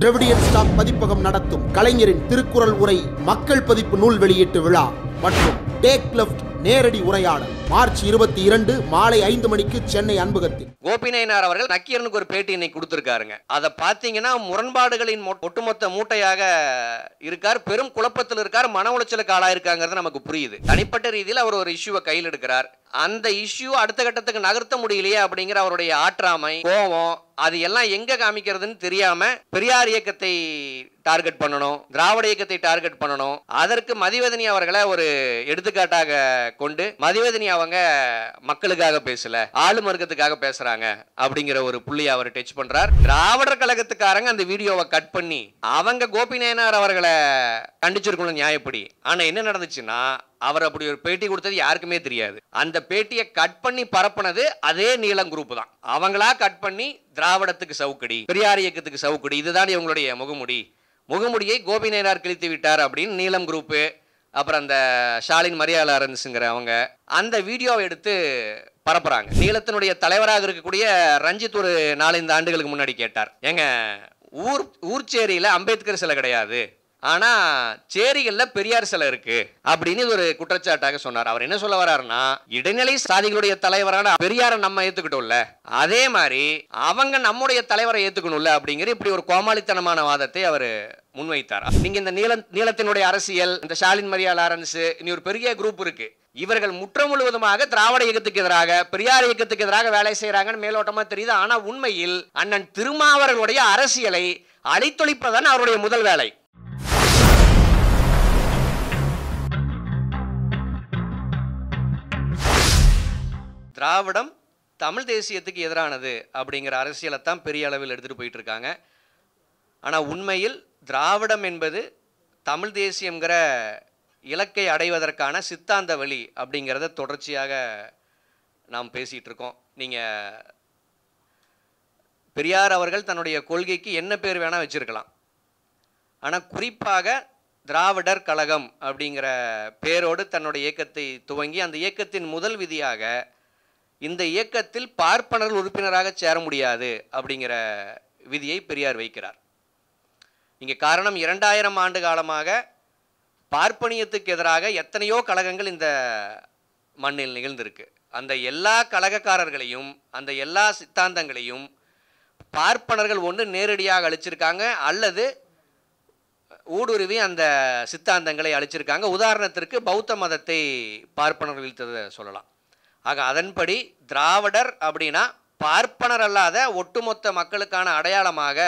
Dravidian stock பதிப்பகம் நடத்தும் கலைஞரின் திருக்குறள் உரை மக்கள் பதிப்பு நூல் வெளியீட்டு விழா மற்றும் டேக் லெஃப்ட் நேரடி உரையாடல் மார்ச் 22 மாலை 5 மணிக்கு சென்னை அன்பகத்தில். கோபிநாயனார் அவர்கள் நக்கீரனுக்கு ஒரு பேட்டி இன்னைக்கு கொடுத்திருக்காருங்க. அதை பார்த்தீங்கன்னா முரண்பாடுகளின் ஒட்டுமொத்த மூட்டையாக இருக்கார், பெரும் குழப்பத்தில் இருக்கார், மன உளைச்சலுக்கு ஆளாயிருக்காங்கிறது நமக்கு புரியுது. தனிப்பட்ட ரீதியில் அவர் ஒரு இஷ்யூவை கையில் எடுக்கிறார். அந்த இஷ்யூ அடுத்த கட்டத்துக்கு நகர்த்த முடியலையே அப்படிங்கிற அவருடைய ஆற்றாமை, கோபம், அது எல்லாம் எங்க காமிக்கிறதுன்னு தெரியாம பெரியார் இயக்கத்தை டார்கெட் பண்ணணும், திராவிட இயக்கத்தை டார்கெட் பண்ணணும். அதற்கு மதிவதனி அவர்களை ஒரு எடுத்துக்காட்டாக கொண்டு மதிவதனி அவங்க மக்களுக்காக பேசல, ஆளு வர்க்கத்துக்காக பேசுறாங்க அப்படிங்கிற ஒரு புள்ளியை அவர் டச் பண்றார். திராவிடர் கழகத்துக்காரங்க அந்த வீடியோவை கட் பண்ணி அவங்க கோபிநாயனார் அவர்களை கண்டிச்சிருக்கணும் நியாயப்படி. ஆனா என்ன நடந்துச்சுன்னா, அவர் அப்படி ஒரு பேட்டி கொடுத்தது யாருக்குமே தெரியாது. அந்த பேட்டியை கட் பண்ணி பரப்புனது அதே நீலம் குரூப் தான். அவங்களா கட் பண்ணி திராவிடத்துக்கு சவுக்கடி, பெரியார் இயக்கத்துக்கு சவுக்கடி, இதுதான் இவங்களுடைய முகமுடியை கோபிநாயனார் கிழித்து விட்டார் அப்படின்னு நீலம் குரூப்பு, அப்புறம் அந்த ஷாலின் மரியாளாரன்ஸுங்கிற அவங்க அந்த வீடியோவை எடுத்து பரப்புறாங்க. நீலத்தினுடைய தலைவராக இருக்கக்கூடிய ரஞ்சித் ஒரு 4-5 ஆண்டுகளுக்கு முன்னாடி கேட்டார், ஏங்க ஊர்ச்சேரியில் அம்பேத்கர் சிலை கிடையாது, ஆனா சேரிகள்ல பெரியார் சிலை இருக்கு அப்படின்னு ஒரு குற்றச்சாட்டாக சொன்னார். அவர் என்ன சொல்ல வர்றாருன்னா, இடைநிலை சாதிகளுடைய தலைவரான பெரியாரை நம்ம ஏத்துக்கிட்டோம்ல, அதே மாதிரி அவங்க நம்முடைய தலைவரை ஏத்துக்கணும்ல அப்படிங்கிற இப்படி ஒரு கோமாளித்தனமான வாதத்தை அவர் முன்வைத்தார். நீங்க இந்த நீலத்தினுடைய அரசியல், இந்த ஷாலின் மரியா லாரன்ஸ், இனி ஒரு பெரிய குரூப் இருக்கு, இவர்கள் முற்ற முழுவதுமாக திராவிட இயக்கத்துக்கு எதிராக, பெரியார் இயக்கத்துக்கு எதிராக வேலை செய்யறாங்கன்னு மேலோட்டமா தெரியுது. ஆனா உண்மையில் அண்ணன் திருமாவர்களுடைய அரசியலை அழித்தொழிப்பதான் அவருடைய முதல் வேலை. திராவிடம் தமிழ் தேசியத்துக்கு எதிரானது அப்படிங்கிற அரசியலை தான் பெரிய அளவில் எடுத்துகிட்டு போயிட்டு இருக்காங்க. ஆனால் உண்மையில் திராவிடம் என்பது தமிழ் தேசியங்கிற இலக்கை அடைவதற்கான சித்தாந்த வழி அப்படிங்கிறத தொடர்ச்சியாக நாம் பேசிகிட்டு இருக்கோம். நீங்கள் பெரியார் அவர்கள் தன்னுடைய கொள்கைக்கு என்ன பேர் வேணால் வச்சுருக்கலாம், ஆனால் குறிப்பாக திராவிடர் கழகம் அப்படிங்கிற பேரோடு தன்னுடைய இயக்கத்தை துவங்கி அந்த இயக்கத்தின் முதல் விதியாக இந்த இயக்கத்தில் பார்ப்பனர்கள் உறுப்பினராக சேர முடியாது அப்படிங்கிற விதியை பெரியார் வைக்கிறார். இங்கே காரணம், 2000 ஆண்டு காலமாக பார்ப்பனியத்துக்கு எதிராக எத்தனையோ கழகங்கள் இந்த மண்ணில் நிகழ்ந்திருக்கு. அந்த எல்லா கழகக்காரர்களையும் அந்த எல்லா சித்தாந்தங்களையும் பார்ப்பனர்கள் ஒன்று நேரடியாக அழிச்சிருக்காங்க அல்லது ஊடுருவி அந்த சித்தாந்தங்களை அழிச்சிருக்காங்க. உதாரணத்திற்கு பௌத்த மதத்தை பார்ப்பனர்கள் வீழ்த்ததை சொல்லலாம். ஆக அதன்படி திராவிடர் அப்படின்னா பார்ப்பனர் அல்லாத ஒட்டுமொத்த மக்களுக்கான அடையாளமாக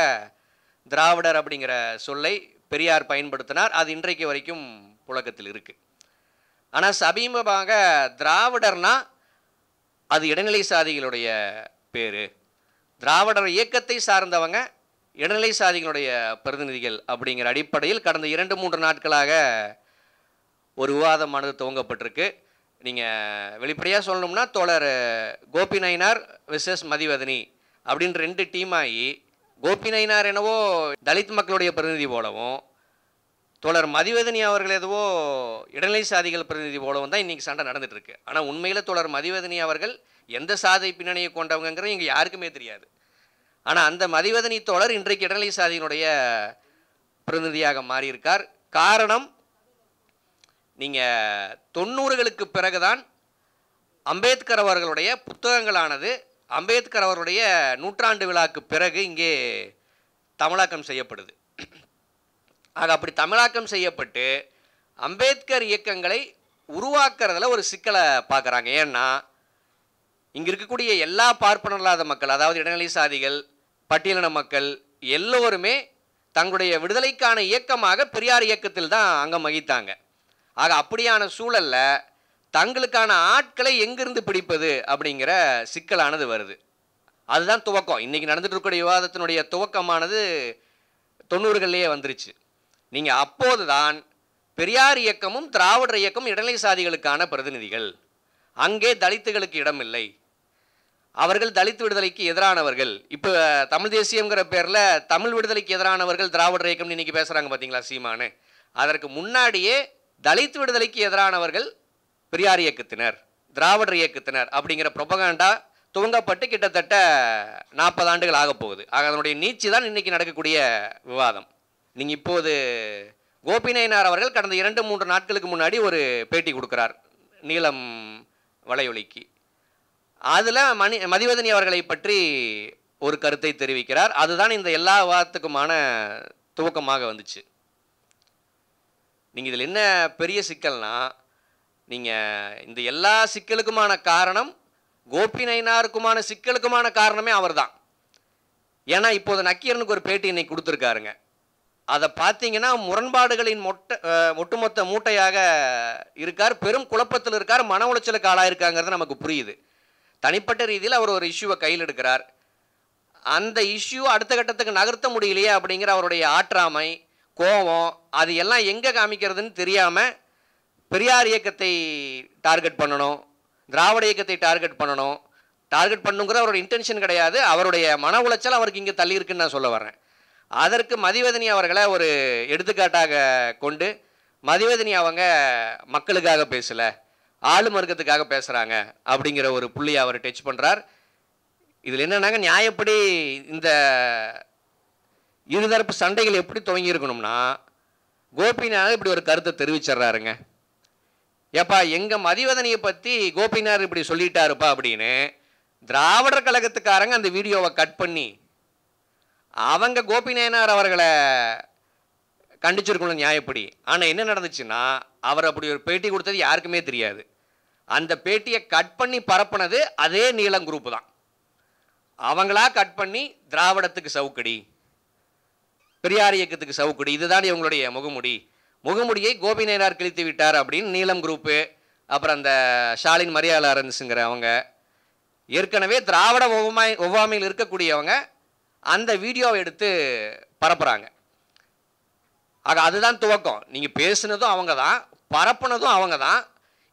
திராவிடர் அப்படிங்கிற சொல்லை பெரியார் பயன்படுத்தினார். அது இன்றைக்கு வரைக்கும் புழக்கத்தில் இருக்கு. ஆனால் சமீபமாக திராவிடர்னா அது இடைநிலை சாதிகளுடைய பேர், திராவிடர் இயக்கத்தை சார்ந்தவங்க இடைநிலை சாதிகளுடைய பிரதிநிதிகள் அப்படிங்கிற அடிப்படையில் கடந்த 2-3 நாட்களாக ஒரு விவாதமானது துவங்கப்பட்டிருக்கு. நீங்கள் வெளிப்படையாக சொல்லணும்னா, தோழர் கோபிநாயனார் வெர்சஸ் மதிவதனி அப்படின்னு 2 டீம் ஆகி, கோபிநாயனார் என்னவோ தலித் மக்களுடைய பிரதிநிதி போலவும், தோழர் மதிவதனி அவர்கள் எதுவோ இடைநிலை சாதிகள் பிரதிநிதி போலவும் தான் இன்றைக்கி சண்டை நடந்துட்டு இருக்கு. ஆனால் உண்மையில் தோழர் மதிவதனி அவர்கள் எந்த சாதி பின்னணியை கொண்டவங்கிறது இங்கே யாருக்குமே தெரியாது. ஆனால் அந்த மதிவதனி தோழர் இன்றைக்கு இடைநிலை சாதியினுடைய பிரதிநிதியாக மாறியிருக்கார். காரணம், நீங்கள் 90களுக்கு பிறகுதான் அம்பேத்கர் அவர்களுடைய புத்தகங்களானது அம்பேத்கர் அவருடைய 100ஆண்டு விழாக்கு பிறகு இங்கே தமிழாக்கம் செய்யப்படுது. ஆக அப்படி தமிழாக்கம் செய்யப்பட்டு அம்பேத்கர் இயக்கங்களை உருவாக்குறதுல ஒரு சிக்கலை பார்க்குறாங்க. ஏன்னா இங்கே இருக்கக்கூடிய எல்லா பார்ப்பனர்களாத மக்கள், அதாவது இடைநிலை சாதிகள், பட்டியலின மக்கள் எல்லோருமே தங்களுடைய விடுதலைக்கான இயக்கமாக பெரியார் இயக்கத்தில் தான் அங்கம் வகித்தாங்க. ஆக அப்படியான சூழலில் தங்களுக்கான ஆட்களை எங்கிருந்து பிடிப்பது அப்படிங்கிற சிக்கலானது வருது. அதுதான் துவக்கம். இன்றைக்கி நடந்துட்டு இருக்கக்கூடிய விவாதத்தினுடைய துவக்கமானது 90களிலேயே வந்துருச்சு. நீங்கள் அப்போது தான் பெரியார் இயக்கமும் திராவிடர் இயக்கமும் இடைநிலை சாதிகளுக்கான பிரதிநிதிகள், அங்கே தலித்துகளுக்கு இடமில்லை, அவர்கள் தலித் விடுதலைக்கு எதிரானவர்கள். இப்போ தமிழ் தேசியங்கிற பேரில் தமிழ் விடுதலைக்கு எதிரானவர்கள் திராவிடர் இயக்கம்னு இன்றைக்கி பேசுகிறாங்க பார்த்தீங்களா சீமானு. அதற்கு முன்னாடியே தலித் விடுதலைக்கு எதிரானவர்கள் பெரியார் இயக்கத்தினர், திராவிடர் இயக்கத்தினர் அப்படிங்கிற ப்ரொபகண்டா துவங்கப்பட்டு கிட்டத்தட்ட 40 ஆண்டுகள் ஆக போகுது. ஆக அதனுடைய நீட்சி தான் இன்றைக்கி நடக்கக்கூடிய விவாதம். நீங்கள் இப்போது கோபி நயினார் அவர்கள் கடந்த 2-3 நாட்களுக்கு முன்னாடி ஒரு பேட்டி கொடுக்குறார் நீலம் வலையொலிக்கு. அதில் மதிவதனி அவர்களை பற்றி ஒரு கருத்தை தெரிவிக்கிறார். அதுதான் இந்த எல்லா விவாதத்துக்குமான துவக்கமாக வந்துச்சு. நீங்கள் இதில் என்ன பெரிய சிக்கல்னா, நீங்கள் இந்த எல்லா சிக்கலுக்குமான காரணம் கோபி நயினாருக்குமான சிக்கலுக்குமான காரணமே அவர் தான். ஏன்னா இப்போது நக்கீரனுக்கு ஒரு பேட்டி இன்னைக்கு கொடுத்துருக்காருங்க. அதை பார்த்தீங்கன்னா முரண்பாடுகளின் ஒட்டுமொத்த மூட்டையாக இருக்கார், பெரும் குழப்பத்தில் இருக்கார், மன உளைச்சலுக்கு ஆளாயிருக்காங்கிறது நமக்கு புரியுது. தனிப்பட்ட ரீதியில் அவர் ஒரு இஷ்யூவை கையில் எடுக்கிறார். அந்த இஷ்யூ அடுத்த கட்டத்துக்கு நகர்த்த முடியலையே அப்படிங்கிற அவருடைய ஆற்றாமை, கோபம், அது எல்லாம் எங்கே காமிக்கிறதுன்னு தெரியாமல் பெரியார் இயக்கத்தை டார்கெட் பண்ணணும், திராவிட இயக்கத்தை டார்கெட் பண்ணணும். டார்கெட் பண்ணுங்கிற அவரோட இன்டென்ஷன் கிடையாது. அவருடைய மன உளைச்சல் அவருக்கு இங்கே தள்ளி இருக்குன்னு நான் சொல்ல வரேன். அதற்கு மதிவதனி அவர்களை ஒரு எடுத்துக்காட்டாக கொண்டு, மதிவதனி அவங்க மக்களுக்காக பேசலை, ஆளும் வர்க்கத்துக்காக பேசுகிறாங்க அப்படிங்கிற ஒரு புள்ளியை அவர் டச் பண்ணுறார். இதில் என்னன்னாங்க, நியாயப்படி இந்த இருதரப்பு சண்டைகள் எப்படி துவங்கி இருக்கணும்னா, கோபிநாத் இப்படி ஒரு கருத்தை தெரிவிச்சிட்றாருங்க. ஏப்பா எங்கள் மதிவதனியை பற்றி கோபிநாத் இப்படி சொல்லிட்டாருப்பா அப்படின்னு திராவிடர் கழகத்துக்காரங்க அந்த வீடியோவை கட் பண்ணி அவங்க கோபி நயினார் அவர்களை கண்டிச்சிருக்கணும் நியாயப்படி. ஆனால் என்ன நடந்துச்சுன்னா, அவர் அப்படி ஒரு பேட்டி கொடுத்தது யாருக்குமே தெரியாது. அந்த பேட்டியை கட் பண்ணி பரப்புனது அதே நீலம் குரூப்பு தான். அவங்களா கட் பண்ணி திராவிடத்துக்கு சவுக்கடி, பெரியார் இயக்கத்துக்கு சவுக்கடி, இதுதான் இவங்களுடைய முகமுடியை கோபி நயினார் கிழித்து விட்டார் அப்படின்னு நீலம் குரூப்பு, அப்புறம் அந்த ஷாலின் மரியாளரன்ஸுங்கிற அவங்க ஏற்கனவே திராவிட ஒவ்வாமையில் இருக்கக்கூடியவங்க அந்த வீடியோவை எடுத்து பரப்புகிறாங்க. ஆக அதுதான் துவக்கம். நீங்கள் பேசுனதும் அவங்க தான், பரப்புனதும் அவங்க தான்.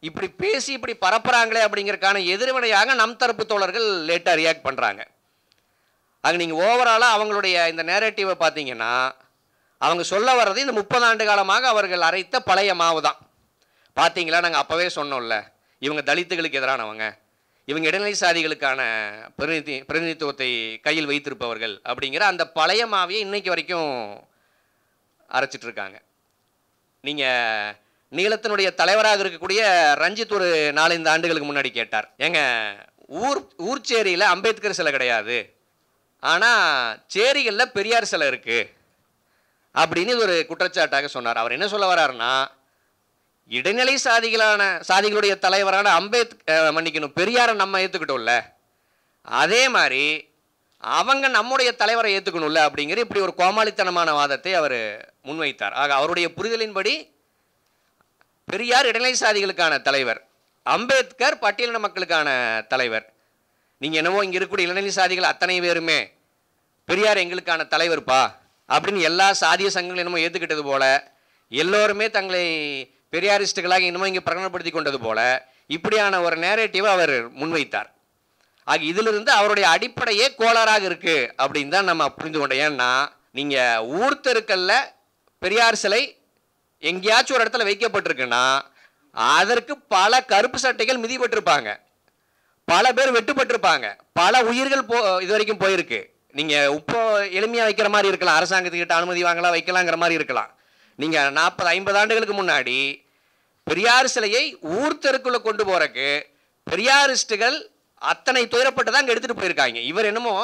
இப்படி பேசி இப்படி பரப்புகிறாங்களே அப்படிங்கிறதுக்கான எதிர்வினையாக நம் தரப்பு தோழர்கள் லேட்டாக ரியாக்ட் பண்ணுறாங்க. ஆக நீங்கள் ஓவராலாக அவங்களுடைய இந்த நேரேட்டிவை பார்த்தீங்கன்னா, அவங்க சொல்ல வர்றது இந்த 30 ஆண்டு காலமாக அவர்கள் அரைத்த பழைய மாவு தான். பார்த்தீங்களா, நாங்கள் அப்போவே சொன்னோம்ல, இவங்க தலித்துகளுக்கு எதிரானவங்க, இவங்க இடைநிலை சாதிகளுக்கான பிரதிநிதித்துவத்தை கையில் வைத்திருப்பவர்கள் அப்படிங்கிற அந்த பழைய மாவையை இன்னைக்கு வரைக்கும் அரைச்சிட்ருக்காங்க. நீங்கள் நீலத்தினுடைய தலைவராக இருக்கக்கூடிய ரஞ்சித் ஒரு 4-5 ஆண்டுகளுக்கு முன்னாடி கேட்டார், ஏங்க ஊர்ச்சேரியில் அம்பேத்கர் சிலை கிடையாது, ஆனால் சேரிகளில் பெரியார் சிலை இருக்குது அப்படின்னு இது ஒரு குற்றச்சாட்டாக சொன்னார். அவர் என்ன சொல்ல வர்றாருன்னா, இடைநிலை சாதிகளுடைய தலைவரான பெரியாரை நம்ம ஏற்றுக்கிட்டோம்ல, அதே மாதிரி அவங்க நம்முடைய தலைவரை ஏற்றுக்கணும்ல அப்படிங்கிற இப்படி ஒரு கோமாளித்தனமான வாதத்தை அவர் முன்வைத்தார். ஆக அவருடைய புரிதலின்படி பெரியார் இடைநிலை சாதிகளுக்கான தலைவர், அம்பேத்கர் பட்டியலின மக்களுக்கான தலைவர். நீங்கள் என்னவோ இங்கே இருக்கக்கூடிய இடைநிலை சாதிகள் அத்தனை பேருமே பெரியார் எங்களுக்கான தலைவர்ப்பா அப்படின்னு எல்லா சாதிய சங்கங்களும் என்னமோ ஏற்றுக்கிட்டது போல, எல்லோருமே தங்களை பெரியாரிஸ்டுகளாக இன்னமும் இங்கே பிரகடனப்படுத்தி கொண்டது போல இப்படியான ஒரு நேரேட்டிவை அவர் முன்வைத்தார். ஆக இதிலிருந்து அவருடைய அடிப்படையே கோளாறாக இருக்குது அப்படின்னு தான் நம்ம புரிந்து கொண்டோம். ஏன்னா நீங்கள் ஊர் தெருக்கல்ல பெரியார் சிலை எங்கேயாச்சும் ஒரு இடத்துல வைக்கப்பட்டிருக்குன்னா அதற்கு பல கருப்பு சட்டைகள் மிதிப்பட்டிருப்பாங்க, பல பேர் வெட்டுப்பட்டிருப்பாங்க, பல உயிர்கள் இது வரைக்கும் போயிருக்கு. நீங்கள் இப்போ எளிமையாக வைக்கிற மாதிரி இருக்கலாம், அரசாங்கத்துக்கிட்ட அனுமதி வாங்கலாம், வைக்கலாங்கிற மாதிரி இருக்கலாம். நீங்கள் 40-50 ஆண்டுகளுக்கு முன்னாடி பெரியார் சிலையை ஊர் தெருக்குள்ளே கொண்டு போகிறக்கு பெரியாரிஸ்டுகள் அத்தனை துயரப்பட்டு தான் அங்கே எடுத்துகிட்டு போயிருக்காங்க. இவர் என்னமோ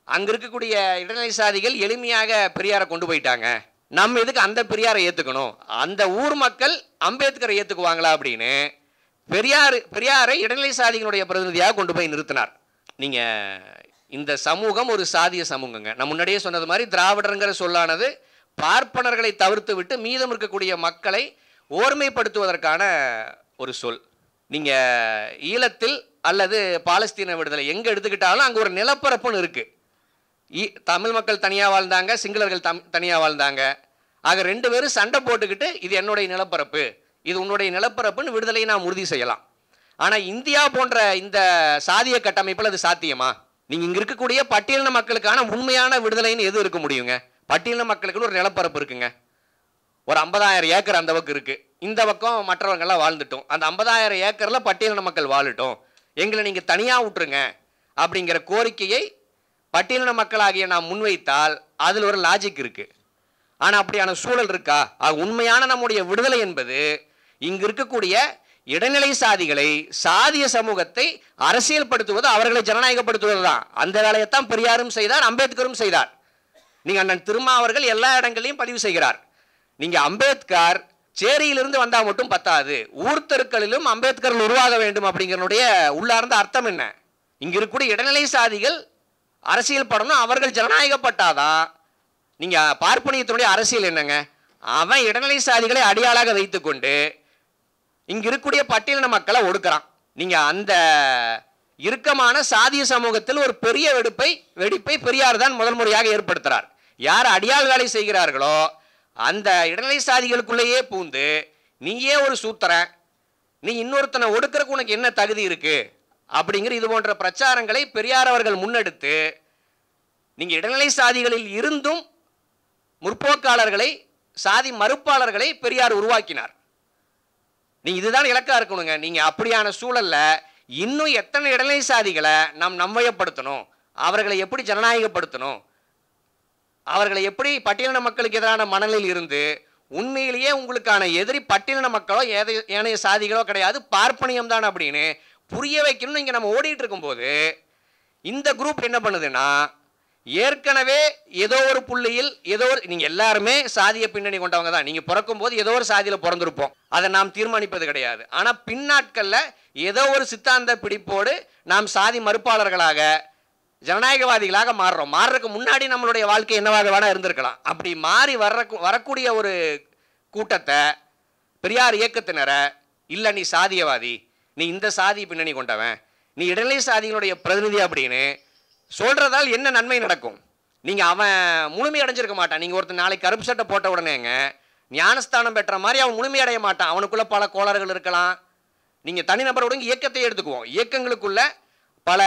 அங்கே இருக்கக்கூடிய இடைநிலை சாதிகள் எளிமையாக பெரியாரை கொண்டு போயிட்டாங்க, நம்ம எதுக்கு அந்த பெரியாரை ஏற்றுக்கணும், அந்த ஊர் மக்கள் அம்பேத்கரை ஏற்றுக்குவாங்களா அப்படின்னு பெரியாரை இடைநிலை சாதிகளுடைய பிரதிநிதியாக கொண்டு போய் நிறுத்தினார். நீங்கள் இந்த சமூகம் ஒரு சாதிய சமூகங்க. நான் முன்னாடியே சொன்னது மாதிரி திராவிடருங்கிற சொல்லானது பார்ப்பனர்களை தவிர்த்து விட்டு மீதம் இருக்கக்கூடிய மக்களை ஓர்மைப்படுத்துவதற்கான ஒரு சொல். நீங்கள் ஈழத்தில் அல்லது பாலஸ்தீன விடுதலை எங்கே எடுத்துக்கிட்டாலும் அங்கே ஒரு நிலப்பரப்புன்னு இருக்குது. தமிழ் மக்கள் தனியாக வாழ்ந்தாங்க, சிங்களர்கள் தனியாக வாழ்ந்தாங்க. ஆக 2 பேரும் சண்டை போட்டுக்கிட்டு இது என்னுடைய நிலப்பரப்பு, இது உன்னுடைய நிலப்பரப்புன்னு விடுதலையை நாம் உறுதி செய்யலாம். ஆனால் இந்தியா போன்ற இந்த சாதிய கட்டமைப்பில் அது சாத்தியமா? நீங்கள் இங்கே இருக்கக்கூடிய பட்டியலின மக்களுக்கான உண்மையான விடுதலைன்னு எது இருக்க முடியுங்க? பட்டியலின மக்களுக்குன்னு ஒரு நிலப்பரப்பு இருக்குங்க, ஒரு 50,000 ஏக்கர் அந்த பக்கம் இருக்குது, இந்த பக்கம் மற்றவங்கெல்லாம் வாழ்ந்துட்டோம், அந்த 50,000 ஏக்கரில் பட்டியலின மக்கள் வாழட்டும், எங்களை நீங்கள் தனியாக விட்டுருங்க அப்படிங்கிற கோரிக்கையை பட்டியலின மக்களாகிய நாம் முன்வைத்தால் அதில் ஒரு லாஜிக் இருக்கு. ஆனால் அப்படியான சூழல் இருக்கா? உண்மையான நம்முடைய விடுதலை என்பது இங்கு இருக்கக்கூடிய இடைநிலை சாதிகளை, சாதிய சமூகத்தை அரசியல்படுத்துவது, அவர்களை ஜனநாயகப்படுத்துவது தான். அந்த வேலையைத்தான் பெரியாரும் செய்தார், அம்பேத்கரும் செய்தார். நீங்க அண்ணன் திருமாவர்கள் எல்லா இடங்களையும் பதிவு செய்கிறார். நீங்க அம்பேத்கர் சேரியிலிருந்து வந்தா மட்டும் பத்தாது, ஊர் தெருக்களிலும் அம்பேத்கர் உருவாக வேண்டும் அப்படிங்கிறனுடைய உள்ளார்ந்த அர்த்தம் என்ன? இங்க இருக்கக்கூடிய இடைநிலை சாதிகள் அரசியல் படணும், அவர்கள் ஜனநாயகப்பட்டாதான். நீங்க பார்ப்பனியத்தினுடைய அரசியல் என்னங்க? அவன் இடைநிலை சாதிகளை அடியாளாக வைத்துக்கொண்டு இங்க இருக்கக்கூடிய பட்டியலின மக்களை ஒடுக்கிறான். நீங்க அந்த இறுக்கமான சாதிய சமூகத்தில் ஒரு பெரிய வெடிப்பை பெரியார் தான் முதல் முறையாக ஏற்படுத்துறார். யார் அடியாள் வேலை செய்கிறார்களோ அந்த இடைநிலை சாதிகளுக்குள்ளேயே பூந்து, நீயே ஒரு சூத்திரன், நீ இன்னொருத்தனை ஒடுக்கிறதுக்கு உனக்கு என்ன தகுதி இருக்கு அப்படிங்கிற இது போன்ற பிரச்சாரங்களை பெரியார் அவர்கள் முன்னெடுத்து, நீங்க இடைநிலை சாதிகளில் இருந்தும் முற்போக்காளர்களை, சாதி மறுப்பாளர்களை பெரியார் உருவாக்கினார். நீ இதுதான் இலக்கா இருக்கணுங்க. நீங்க அப்படியான சூழல்ல இன்னும் எத்தனை இடைநிலை சாதிகளை நாம் நம்வயப்படுத்தணும், அவர்களை எப்படி ஜனநாயகப்படுத்தணும், அவர்களை எப்படி பட்டியலின மக்களுக்கு எதிரான மனநிலையில் இருந்து, உண்மையிலேயே உங்களுக்கான எதிரி பட்டியலின மக்களோ ஏனைய சாதிகளோ கிடையாது, பார்ப்பனியம் தான் அப்படின்னு புரிய வைக்கணும்னு இங்கே நம்ம ஓடிட்டு இருக்கும்போது இந்த குரூப் என்ன பண்ணுதுன்னா, ஏற்கனவே ஏதோ ஒரு புள்ளியில் நீங்கள் எல்லாருமே சாதிய பின்னணி கொண்டவங்க தான். நீங்கள் பிறக்கும் போது ஏதோ ஒரு சாதியில் பிறந்திருப்போம், அதை நாம் தீர்மானிப்பது கிடையாது. ஆனால் பின்னாட்களில் ஏதோ ஒரு சித்தாந்த பிடிப்போடு நாம் சாதி மறுப்பாளர்களாக, ஜனநாயகவாதிகளாக மாறுறதுக்கு முன்னாடி நம்மளுடைய வாழ்க்கை என்னவாக வேணா இருந்திருக்கலாம். அப்படி மாறி வரக்கூடிய ஒரு கூட்டத்தை பெரியார் இயக்கத்தினரை, இல்லை நீ சாதியவாதி, நீ இந்த சாதி பின்னணி கொண்டவன், நீ இடைநிலை சாதிகளுடைய பிரதிநிதி அப்படின்னு சொல்றதால் என்ன நன்மை நடக்கும்? நீங்கள் அவன் முழுமை அடைஞ்சிருக்க மாட்டான். நீங்கள் ஒருத்தர் நாளைக்கு கருப்பு சட்டை போட்ட உடனேங்க ஞானஸ்தானம் பெற்ற மாதிரி அவன் முழுமையடைய மாட்டான். அவனுக்குள்ள பல கோளாறுகள் இருக்கலாம். நீங்கள் தனிநபரோட இயக்கத்தை எடுத்துக்குவோம், இயக்கங்களுக்குள்ள பல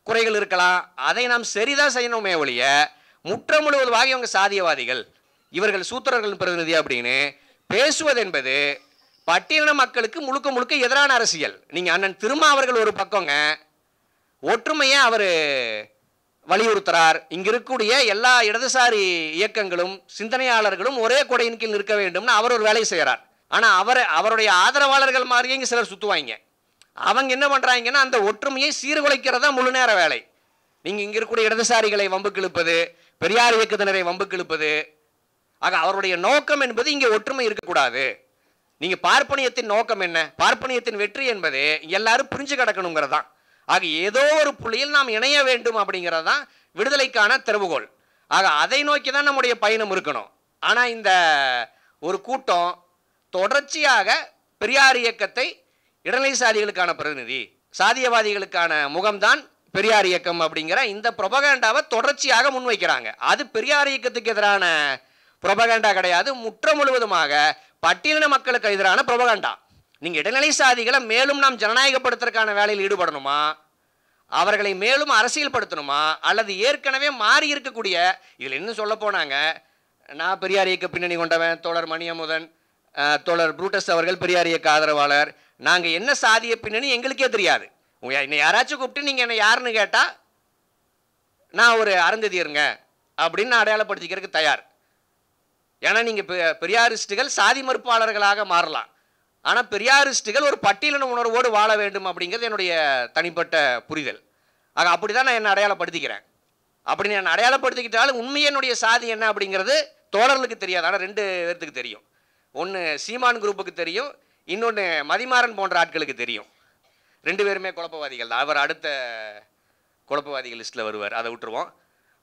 குறைகள் இருக்கலாம். அதை நாம் சரிதான் செய்யணுமே ஒழிய முற்ற முழுவதுமாக இவங்க சாதியவாதிகள், இவர்கள் சூத்திரர்கள் பிரதிநிதி அப்படின்னு பேசுவது என்பது பட்டியலின மக்களுக்கு முழுக்க முழுக்க எதிரான அரசியல். நீங்கள் அண்ணன் திருமாவர்கள் ஒரு பக்கங்க ஒற்றுமையை அவர் வலியுறுத்துறார். இங்க இருக்கக்கூடிய எல்லா இடதுசாரி இயக்கங்களும் சிந்தனையாளர்களும் ஒரே கொடையின் கீழ் நிற்க வேண்டும்னு அவர் ஒரு வேலையை செய்கிறார். ஆனால் அவருடைய ஆதரவாளர்கள் மாதிரியே இங்கே சிலர் சுற்றுவாங்க. அவங்க என்ன பண்ணுறாங்கன்னா அந்த ஒற்றுமையை சீர்குலைக்கிறதா முழு நேர வேலை. நீங்கள் இங்கே இருக்கக்கூடிய இடதுசாரிகளை வம்புக்கு இழுப்பது, பெரியார் இயக்கத்தினரை வம்புக்கு இழுப்பது. ஆக அவருடைய நோக்கம் என்பது இங்கே ஒற்றுமை இருக்கக்கூடாது. நீங்கள் பார்ப்பனியத்தின் நோக்கம் என்ன? பார்ப்பனியத்தின் வெற்றி என்பது எல்லாரும் புரிஞ்சு கிடக்கணுங்கிறதான். ஆக ஏதோ ஒரு புள்ளியில் நாம் இணைய வேண்டும் அப்படிங்கிறது தான் விடுதலைக்கான திறவுகோல். ஆக அதை நோக்கி தான் நம்முடைய பயணம் இருக்கணும். ஆனால் இந்த ஒரு கூட்டம் தொடர்ச்சியாக பெரியார் இயக்கத்தை இடைநிலை சாதிகளுக்கான பிரதிநிதி, சாதியவாதிகளுக்கான முகம்தான் பெரியார் இயக்கம் அப்படிங்கிற இந்த புரொபகண்டாவை தொடர்ச்சியாக முன்வைக்கிறாங்க. அது பெரியார் இயக்கத்துக்கு எதிரான புரொபகண்டா கிடையாது, முற்ற முழுவதுமாக பட்டியலின மக்களுக்கு எதிரான புரொபகண்டா. நீங்கள் இடைநிலை சாதிகளை மேலும் நாம் ஜனநாயகப்படுத்துறதுக்கான வேலையில் ஈடுபடணுமா, அவர்களை மேலும் அரசியல்படுத்தணுமா, அல்லது ஏற்கனவே மாறி இருக்கக்கூடிய, இதில் இன்னும் சொல்ல போனாங்க, நான் பெரியார் இயக்க பின்னணி கொண்டவன், தோழர் மணியமுதன், தோழர் புரூட்டஸ் அவர்கள் பெரியார் இயக்க ஆதரவாளர், நாங்கள் என்ன சாதிய பின்னணி எங்களுக்கே தெரியாது. என்னை யாராச்சும் கூப்பிட்டு நீங்கள் என்னை யாருன்னு கேட்டால் நான் ஒரு அருந்ததியருங்க அப்படின்னு நான் அடையாளப்படுத்திக்கிறதுக்கு தயார். ஏன்னா நீங்கள் பெரியாரிஸ்டுகள் சாதி மறுப்பாளர்களாக மாறலாம், ஆனால் பெரியாரிஸ்டுகள் ஒரு பட்டியலின உணர்வோடு வாழ வேண்டும் அப்படிங்கிறது என்னுடைய தனிப்பட்ட புரிதல். ஆக அப்படி தான் நான் என்னை அடையாளப்படுத்திக்கிறேன். அப்படி நான் அடையாளப்படுத்திக்கிட்டாலும் உண்மையை என்னுடைய சாதி என்ன அப்படிங்கிறது தோழர்களுக்கு தெரியாது, ஆனால் 2 பேர்த்துக்கு தெரியும். ஒன்று சீமான் குரூப்புக்கு தெரியும், இன்னொன்று மதிமாறன் போன்ற ஆட்களுக்கு தெரியும். 2 பேருமே குழப்பவாதிகள் தான். அவர் அடுத்த குழப்பவாதிகள் லிஸ்ட்டில் வருவார், அதை விட்டுருவோம்.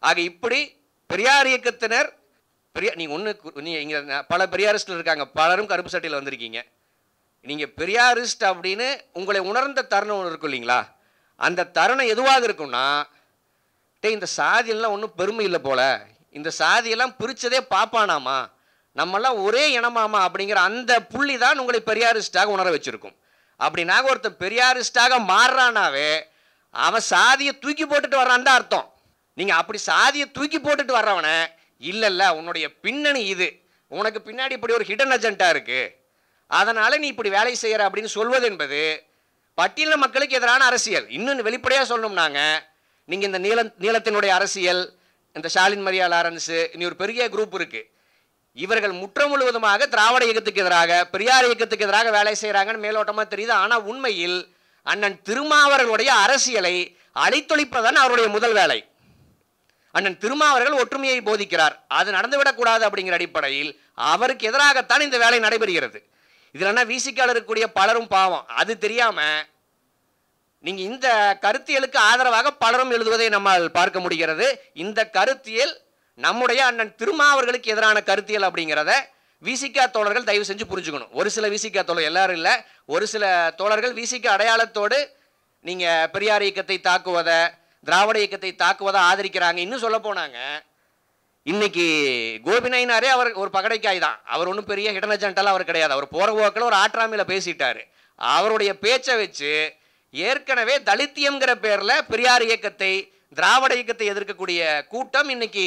ஆக இப்படி பெரியார் இயக்கத்தினர் நீங்கள் இங்கே பல பெரியாரிஸ்டில் இருக்காங்க, பலரும் கருப்பு சட்டையில் வந்திருக்கீங்க. நீங்கள் பெரியாரிஸ்ட் அப்படின்னு உங்களை உணர்ந்த தருணம் ஒன்று இருக்கும் இல்லைங்களா? அந்த தருணம் எதுவாக இருக்கும்னா, இந்த சாதியெல்லாம் ஒன்றும் பெருமை இல்லை போல, இந்த சாதியெல்லாம் பிரித்ததே பாப்பானாமா, நம்மெல்லாம் ஒரே இனமாமா அப்படிங்கிற அந்த புள்ளி தான் உங்களை பெரியாரிஸ்டாக உணர வச்சுருக்கும். அப்படின்னாக ஒருத்தர் பெரியாரிஸ்டாக மாறுறானாவே அவன் சாதியை தூக்கி போட்டுட்டு வர்றான் தான் அர்த்தம். நீங்கள் அப்படி சாதியை தூக்கி போட்டுட்டு வர்றவனை, இல்லை உன்னுடைய பின்னணி இது, உனக்கு பின்னாடி இப்படி ஒரு ஹிடன் அஜெண்டா இருக்குது, அதனால் நீ இப்படி வேலை செய்கிற அப்படின்னு சொல்வது என்பது பட்டியலின மக்களுக்கு எதிரான அரசியல். இன்னும் வெளிப்படையாக சொல்லணும்னாங்க, நீங்கள் இந்த நீளத்தினுடைய அரசியல், இந்த ஸ்டாலின் மரியா லாரன்ஸு, இனி ஒரு பெரிய குரூப் இருக்குது, இவர்கள் முற்ற முழுவதுமாக திராவிட இயக்கத்துக்கு எதிராக, பெரியார் இயக்கத்துக்கு எதிராக வேலை செய்கிறாங்கன்னு மேலோட்டமாக தெரியுது. ஆனால் உண்மையில் அண்ணன் திருமாவர்களுடைய அரசியலை அழித்தொழிப்பதுதான் அவருடைய முதல் வேலை. அண்ணன் திருமாவர்கள் ஒற்றுமையை போதிக்கிறார், அது நடந்துவிடக்கூடாது அப்படிங்கிற அடிப்படையில் அவருக்கு எதிராகத்தான் இந்த வேலை நடைபெறுகிறது. இதில் விசிகால இருக்கக்கூடிய பலரும் பாவம், அது தெரியாமல் நீங்கள் இந்த கருத்தியலுக்கு ஆதரவாக பலரும் எழுதுவதை நம்மால் பார்க்க முடிகிறது. இந்த கருத்தியல் நம்முடைய அண்ணன் திருமாவர்களுக்கு எதிரான கருத்தியல் அப்படிங்கிறத விசிகா தோழர்கள் தயவு செஞ்சு புரிஞ்சுக்கணும். ஒரு சில விசிகா தோழர், எல்லாரும் இல்லை, ஒரு சில தோழர்கள் விசிகா அடையாளத்தோடு நீங்கள் பெரியார் இயக்கத்தை தாக்குவதை, திராவிட இயக்கத்தை தாக்குவதை ஆதரிக்கிறாங்க. இன்னும் சொல்ல போனாங்க, இன்னைக்கு கோபிநாயனாரே அவர் ஒரு பகடைக்காய் தான், அவர் ஒன்றும் பெரிய ஹிடன் அஜெண்டாலாம் அவர் கிடையாது. அவர் போகிற போக்கில் ஒரு ஆற்றாமையில் பேசிட்டார். அவருடைய பேச்சை வச்சு ஏற்கனவே தலித்தியம்ங்கிற பேரில் பெரியார் இயக்கத்தை, திராவிட இயக்கத்தை எதிர்க்கக்கூடிய கூட்டம் இன்னைக்கு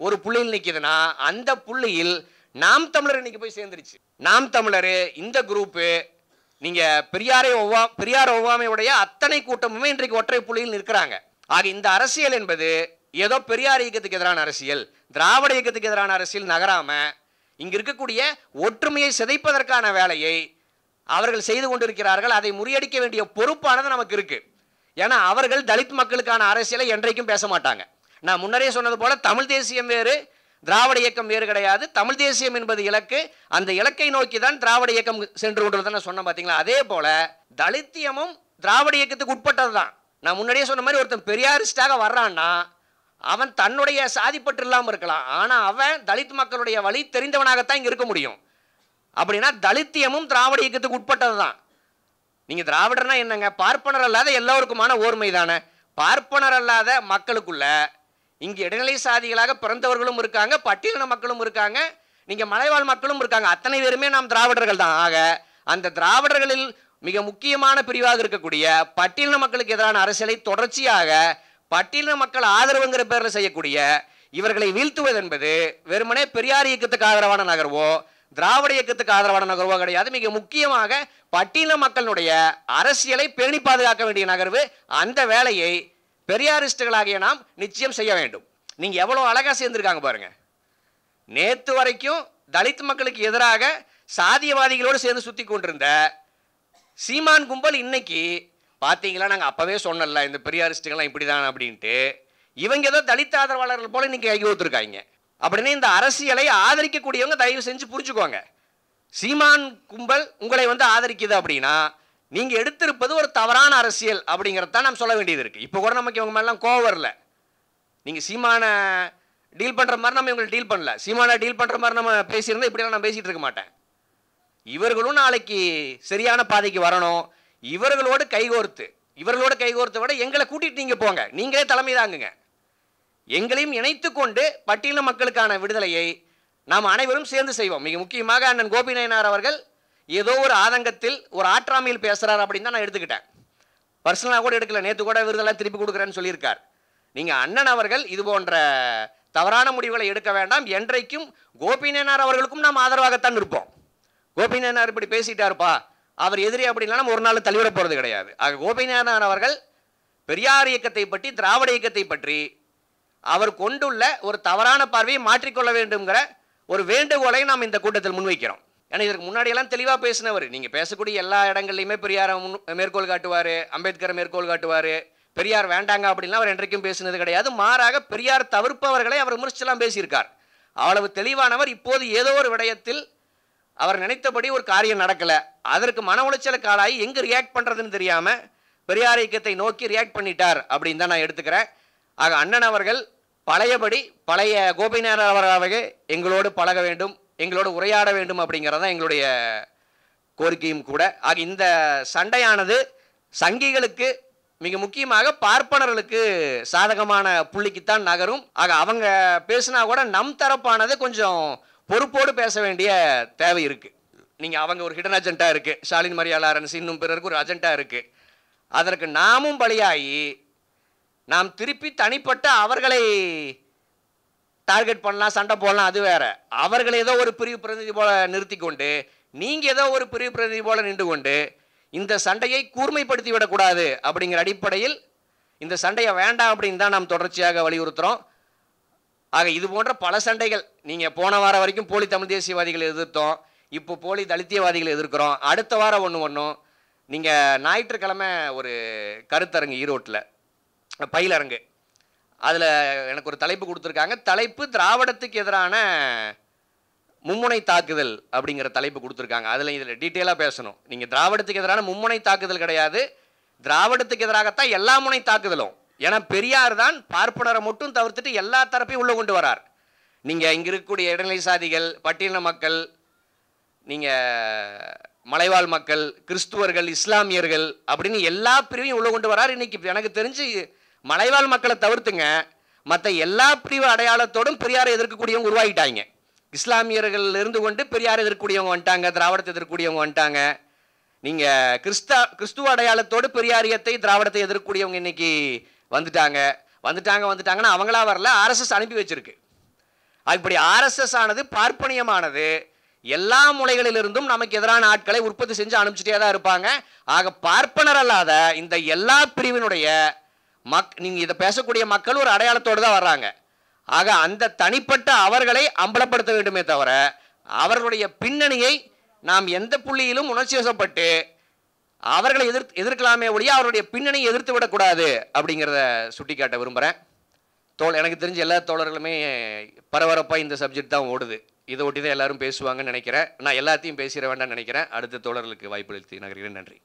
ஒரு புள்ளியில் நிற்கிதுன்னா, அந்த புள்ளியில் நாம் தமிழர் இன்னைக்கு போய் சேர்ந்துருச்சு. நாம் தமிழர் இந்த குரூப்பு, நீங்கள் பெரியார் ஒவ்வாமையுடைய அத்தனை கூட்டமுமே இன்றைக்கு ஒற்றை புள்ளியில் நிற்கிறாங்க. ஆக இந்த அரசியல் என்பது ஏதோ பெரியார் இயக்கத்துக்கு எதிரான அரசியல், திராவிட இயக்கத்துக்கு எதிரான அரசியல் நகராம இங்க இருக்கக்கூடிய ஒற்றுமையை சிதைப்பதற்கான வேலையை அவர்கள் செய்து கொண்டிருக்கிறார்கள். அதை முறியடிக்க வேண்டிய பொறுப்பானது நமக்கு இருக்கு. ஏன்னா அவர்கள் தலித் மக்களுக்கான அரசியலை என்றைக்கும் பேச மாட்டாங்க. நான் முன்னரே சொன்னது போல தமிழ் தேசியம் வேறு, திராவிட இயக்கம் வேறு கிடையாது. தமிழ் தேசியம் என்பது இலக்கு, அந்த இலக்கை நோக்கி தான் திராவிட இயக்கம் சென்று கொண்டிருந்ததை நான் சொன்னேன் பார்த்தீங்களா. அதே போல தலித்தியமும் திராவிட இயக்கத்துக்கு உட்பட்டது தான். நான் முன்னாடியே சொன்ன மாதிரி ஒருத்தன் பெரியாரிஸ்டாக வர்றான்னா அவன் தன்னுடைய சாதிப்பற்று இல்லாமல் இருக்கலாம், ஆனால் அவன் தலித் மக்களுடைய வழி தெரிந்தவனாகத்தான் இங்கே இருக்க முடியும். அப்படின்னா தலித்தியமும் திராவிட இயக்கத்துக்கு உட்பட்டது தான். நீங்கள் திராவிடர்னா என்னங்க, பார்ப்பனர் அல்லாத எல்லோருக்குமான ஓர்மை தானே. பார்ப்பனர் அல்லாத மக்களுக்குள்ள இங்கே இடைநிலை சாதிகளாக பிறந்தவர்களும் இருக்காங்க, பட்டியலின மக்களும் இருக்காங்க, நீங்கள் மலைவாழ் மக்களும் இருக்காங்க. அத்தனை பேருமே நாம் திராவிடர்கள் தான். ஆக அந்த திராவிடர்களில் மிக முக்கியமான பிரிவாக இருக்கக்கூடிய பட்டியலின மக்களுக்கு எதிரான அரசியலை தொடர்ச்சியாக பட்டியலின மக்கள் ஆதரவுங்கிற பேரில் செய்யக்கூடிய இவர்களை வீழ்த்துவது என்பது வெறுமனே பெரியார் இயக்கத்துக்கு ஆதரவான நகர்வோ திராவிட இயக்கத்துக்கு ஆதரவான நகர்வோ கிடையாது. மிக முக்கியமாக பட்டியலின மக்களுடைய அரசியலை பேணி பாதுகாக்க வேண்டிய நகர்வு. அந்த வேலையை பெரியாரிஸ்டுகளாகிய நாம் நிச்சயம் செய்ய வேண்டும். நீங்க எவ்வளவு அழகா சேர்ந்திருக்காங்க பாருங்க. நேத்து வரைக்கும் தலித் மக்களுக்கு எதிராக சாதியவாதிகளோடு சேர்ந்து சுத்தி கொண்டிருந்த சீமான் கும்பல் இன்னைக்கு பார்த்தீங்களா, நாங்கள் அப்பவே சொன்னல இந்த பெரியாரிஸ்டுகள்லாம் இப்படிதான் அப்படின்ட்டு, இவங்க ஏதோ தலித் ஆதரவாளர்கள் போல இன்னைக்கு கைகு ஊத்துருக்காங்க. அப்படின்னு இந்த அரசியலை ஆதரிக்கக்கூடியவங்க தயவு செஞ்சு புரிஞ்சுக்கோங்க. சீமான் கும்பல் உங்களை ஆதரிக்குது அப்படின்னா நீங்க எடுத்திருப்பது ஒரு தவறான அரசியல் அப்படிங்கிறத நாம் சொல்ல வேண்டியது இருக்கு. இப்போ கூட நமக்கு இவங்க மேலாம் கோவம் வரல. நீங்க சீமான டீல் பண்ற மாதிரி நம்ம இவங்களை டீல் பண்ணல. சீமான டீல் பண்ற மாதிரி நம்ம பேசியிருந்தா இப்படிலாம் நான் பேசிட்டு இருக்க மாட்டேன். இவர்களும் நாளைக்கு சரியான பாதைக்கு வரணும். இவர்களோடு கைகோர்த்து விட எங்களை கூட்டிட்டு நீங்க போங்க, நீங்களே தலைமை தாங்குங்க. எங்களையும் இணைத்து கொண்டு பட்டியலின மக்களுக்கான விடுதலையை நாம் அனைவரும் சேர்ந்து செய்வோம். மிக முக்கியமாக அண்ணன் கோபிநாயனார் அவர்கள் ஏதோ ஒரு ஆதங்கத்தில் ஒரு ஆற்றாமையில் பேசுறார் அப்படின்னு தான் நான் எடுத்துக்கிட்டேன். பர்சனலாக கூட எடுக்கல. நேற்று கூட விருதெல்லாம் திருப்பி கொடுக்குறேன்னு சொல்லியிருக்கார். நீங்கள் அண்ணன் அவர்கள் இது போன்ற தவறான முடிவுகளை எடுக்க வேண்டாம். என்றைக்கும் கோபிநாயனார் அவர்களுக்கும் நாம் ஆதரவாகத்தான் இருப்போம். கோபிநாயனார் இப்படி பேசிட்டாருப்பா, அவர் எதிரி அப்படின்னா நம்ம ஒரு நாள் தள்ளிவிட போகிறது கிடையாது. ஆக கோபிநாயனார் அவர்கள் பெரியார் இயக்கத்தை பற்றி, திராவிட இயக்கத்தை பற்றி அவர் கொண்டுள்ள ஒரு தவறான பார்வையை மாற்றிக்கொள்ள வேண்டும்ங்கிற ஒரு வேண்டுகோளை நாம் இந்த கூட்டத்தில் முன்வைக்கிறோம். ஏன்னா இதற்கு முன்னாடியெல்லாம் தெளிவாக பேசினவர். நீங்கள் பேசக்கூடிய எல்லா இடங்கள்லையுமே பெரியாரை மேற்கோள் காட்டுவார், அம்பேத்கரை மேற்கோள் காட்டுவார். பெரியார் வேண்டாங்க அப்படின்லாம் அவர் என்றைக்கும் பேசினது கிடையாது. மாறாக பெரியார் தவிர்ப்பவர்களை அவர் விமர்சிச்செல்லாம் பேசியிருக்கார். அவ்வளவு தெளிவானவர். இப்போது ஏதோ ஒரு விடயத்தில் அவர் நினைத்தபடி ஒரு காரியம் நடக்கலை, அதற்கு மன உளைச்சலுக்கு ஆளாகி எங்கே ரியாக்ட் பண்ணுறதுன்னு தெரியாமல் பெரியார் இயக்கத்தை நோக்கி ரியாக்ட் பண்ணிட்டார் அப்படின்னு தான் நான் எடுத்துக்கிறேன். ஆக அண்ணன் அவர்கள் பழையபடி பழைய கோபிநாயனார் அவர்களாகவே எங்களோடு பழக வேண்டும், எங்களோடு உரையாட வேண்டும் அப்படிங்கிறதான் எங்களுடைய கோரிக்கையும் கூட. ஆக இந்த சண்டையானது சங்கிகளுக்கு, மிக முக்கியமாக பார்ப்பனர்களுக்கு சாதகமான புள்ளிக்குத்தான் நகரும். ஆக அவங்க பேசினா கூட நம் தரப்பானது கொஞ்சம் பொறுப்போடு பேச வேண்டிய தேவை இருக்கு. நீங்க அவங்க ஒரு ஹிடன் அஜெண்டா இருக்கு, ஸ்டாலின் மரியா லாரன்ஸ் இன்னும் பிறருக்கு ஒரு அஜெண்டா இருக்கு. அதற்கு நாமும் பலியாகி நாம் திருப்பி தனிப்பட்ட அவர்களை டார்கெட் பண்ணலாம், சண்டை போடலாம், அது வேற. அவர்கள் ஏதோ ஒரு பிரிவு பிரதிநிதி போல நிறுத்தி கொண்டு, நீங்க ஏதோ ஒரு பிரிவு பிரதிநிதி போல நின்று கொண்டு இந்த சண்டையை கூர்மைப்படுத்தி விடக்கூடாது அப்படிங்கிற அடிப்படையில் இந்த சண்டையை வேண்டாம் அப்படின்னு தான் நாம் தொடர்ச்சியாக வலியுறுத்துகிறோம். ஆக இது போன்ற பல சண்டைகள், நீங்கள் போன வாரம் வரைக்கும் போலி தமிழ் தேசியவாதிகளை எதிர்த்தோம், இப்போ போலி தலித்தியவாதிகளை எதிர்க்கிறோம். அடுத்த வாரம் ஒன்றும் நீங்கள் ஞாயிற்றுக்கிழமை ஒரு கருத்தரங்கு ஈரோட்டில் பயிலரங்கு, அதில் எனக்கு ஒரு தலைப்பு கொடுத்துருக்காங்க. தலைப்பு திராவிடத்துக்கு எதிரான மும்முனை தாக்குதல் அப்படிங்கிற தலைப்பு கொடுத்துருக்காங்க. அதில் இதில் டீட்டெயிலாக பேசணும். நீங்கள் திராவிடத்துக்கு எதிரான மும்முனை தாக்குதல் கிடையாது, திராவிடத்துக்கு எதிராகத்தான் எல்லா முனை தாக்குதலும். ஏன்னா பெரியார் தான் பார்ப்பனரை மட்டும் தவிர்த்துட்டு எல்லா தரப்பையும் உள்ளே கொண்டு வரார். நீங்கள் இங்கே இருக்கக்கூடிய இடைநிலை சாதிகள், பட்டியலின மக்கள், நீங்கள் மலைவாழ் மக்கள், கிறிஸ்துவர்கள், இஸ்லாமியர்கள் அப்படின்னு எல்லா பிரிவையும் உள்ளே கொண்டு வரார். இன்னைக்கு எனக்கு தெரிஞ்சு மலைவாழ் மக்களை தவிர்த்துங்க மற்ற எல்லா பிரிவு அடையாளத்தோடும் பெரியாரை எதிர்க்கக்கூடியவங்க உருவாகிட்டாங்க. இஸ்லாமியர்கள் இருந்து கொண்டு பெரியாரை எதிர்க்கக்கூடியவங்க வந்துட்டாங்க, திராவிடத்தை எதிர்க்கக்கூடியவங்க வந்துட்டாங்க. நீங்கள் கிறிஸ்துவ அடையாளத்தோடு பெரியாரியத்தை திராவிடத்தை எதிர்க்கக்கூடியவங்க இன்னைக்கு வந்துட்டாங்கன்னா அவங்களா வரல, ஆர்எஸ்எஸ் அனுப்பி வச்சிருக்கு. அப்படி ஆர்எஸ்எஸ் ஆனது பார்ப்பனியமானது. எல்லா மூலைகளிலிருந்தும் நமக்கு எதிரான ஆட்களை உற்பத்தி செஞ்சு அனுப்பிச்சிட்டே தான் இருப்பாங்க. ஆக பார்ப்பனர் அல்லாத இந்த எல்லா பிரிவினுடைய நீங்கள் இதை பேசக்கூடிய மக்கள் ஒரு அடையாளத்தோடு தான் வர்றாங்க. ஆக அந்த தனிப்பட்ட அவர்களை அம்பலப்படுத்த வேண்டுமே தவிர அவர்களுடைய பின்னணியை நாம் எந்த புள்ளியிலும் உணர்ச்சி வசப்பட்டு அவர்களை எதிர்க்கலாமே ஒழிய அவருடைய பின்னணியை எதிர்த்து விடக்கூடாது அப்படிங்கிறத சுட்டிக்காட்ட விரும்புகிறேன். எனக்கு தெரிஞ்ச எல்லா தோழர்களுமே பரபரப்பாக இந்த சப்ஜெக்ட் தான் ஓடுது. இதை ஒட்டி தான் எல்லாரும் பேசுவாங்கன்னு நினைக்கிறேன். நான் எல்லாத்தையும் பேசிட வேண்டாம்னு நினைக்கிறேன். அடுத்த தோழர்களுக்கு வாய்ப்பு அளித்து நகர்கிறேன். நன்றி.